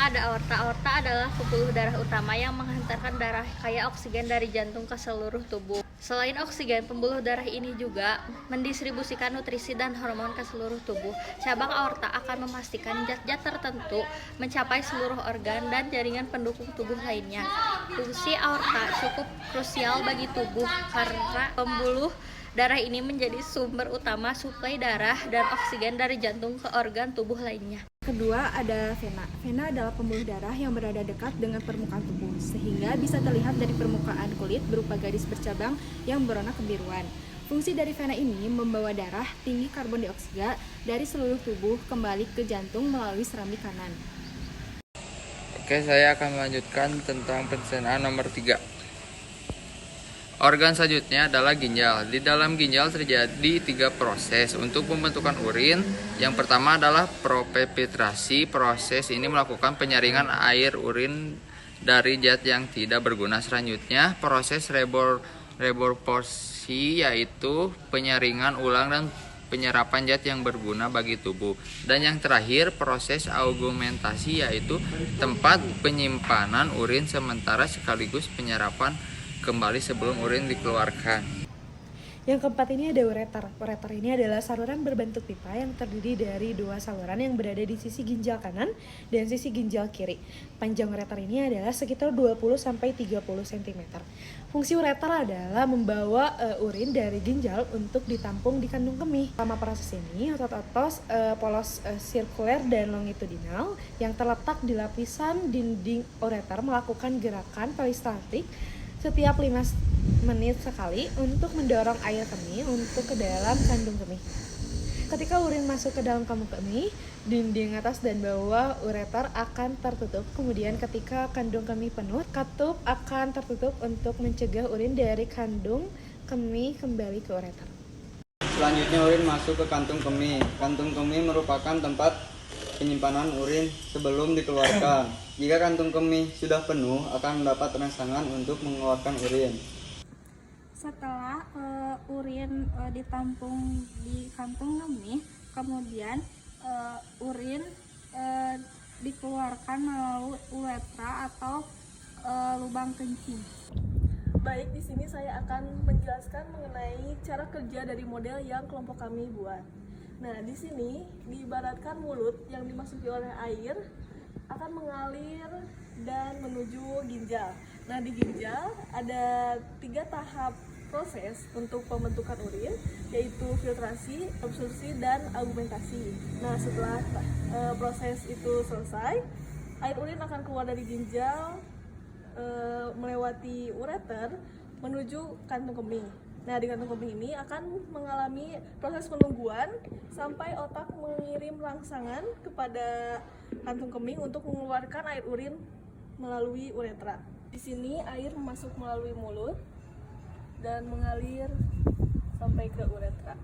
pertama ada aorta. Aorta adalah pembuluh darah utama yang menghantarkan darah kaya oksigen dari jantung ke seluruh tubuh. Selain oksigen, pembuluh darah ini juga mendistribusikan nutrisi dan hormon ke seluruh tubuh. Cabang aorta akan memastikan zat-zat tertentu mencapai seluruh organ dan jaringan pendukung tubuh lainnya. Fungsi aorta cukup krusial bagi tubuh karena pembuluh darah ini menjadi sumber utama suplai darah dan oksigen dari jantung ke organ tubuh lainnya. Kedua ada vena. Vena adalah pembuluh darah yang berada dekat dengan permukaan tubuh, sehingga bisa terlihat dari permukaan kulit berupa garis bercabang yang berwarna kebiruan. Fungsi dari vena ini membawa darah tinggi karbon dioksida dari seluruh tubuh kembali ke jantung melalui serambi kanan. Oke, saya akan melanjutkan tentang pencernaan nomor 3. Organ selanjutnya adalah ginjal. Di dalam ginjal terjadi 3 proses untuk pembentukan urin. Yang pertama adalah propeptitrasi. Proses ini melakukan penyaringan air urin dari zat yang tidak berguna. Selanjutnya, proses reborpsi, yaitu penyaringan ulang dan penyerapan zat yang berguna bagi tubuh. Dan yang terakhir, proses augmentasi, yaitu tempat penyimpanan urin sementara sekaligus penyerapan kembali sebelum urin dikeluarkan. Yang keempat ini ada ureter. Ureter ini adalah saluran berbentuk pipa yang terdiri dari 2 saluran yang berada di sisi ginjal kanan dan sisi ginjal kiri. Panjang ureter ini adalah sekitar 20-30 cm. Fungsi ureter adalah membawa urin dari ginjal untuk ditampung di kandung kemih. Selama proses ini, otot-otot polos sirkuler dan longitudinal yang terletak di lapisan dinding ureter melakukan gerakan peristaltik setiap 5 menit sekali untuk mendorong air kemih untuk ke dalam kandung kemih. Ketika urin masuk ke dalam kandung kemih, dinding atas dan bawah ureter akan tertutup. Kemudian ketika kandung kemih penuh, katup akan tertutup untuk mencegah urin dari kandung kemih kembali ke ureter. Selanjutnya urin masuk ke kantung kemih. Kantung kemih merupakan tempat penyimpanan urin sebelum dikeluarkan. Jika kantung kemih sudah penuh, akan mendapat rangsangan untuk mengeluarkan urin. Setelah urin ditampung di kantung kemih, kemudian urin dikeluarkan melalui uretra atau lubang kencing. Baik, di sini saya akan menjelaskan mengenai cara kerja dari model yang kelompok kami buat. Nah, di sini diibaratkan mulut yang dimasuki oleh air akan mengalir dan menuju ginjal. Nah, di ginjal ada 3 tahap proses untuk pembentukan urin, yaitu filtrasi, absorpsi, dan augmentasi. Nah, setelah proses itu selesai, air urin akan keluar dari ginjal melewati ureter menuju kantung kemih. Nah, di kantung kemih ini akan mengalami proses penungguan sampai otak mengirim rangsangan kepada kantung kemih untuk mengeluarkan air urin melalui uretra. Di sini air masuk melalui mulut dan mengalir sampai ke uretra.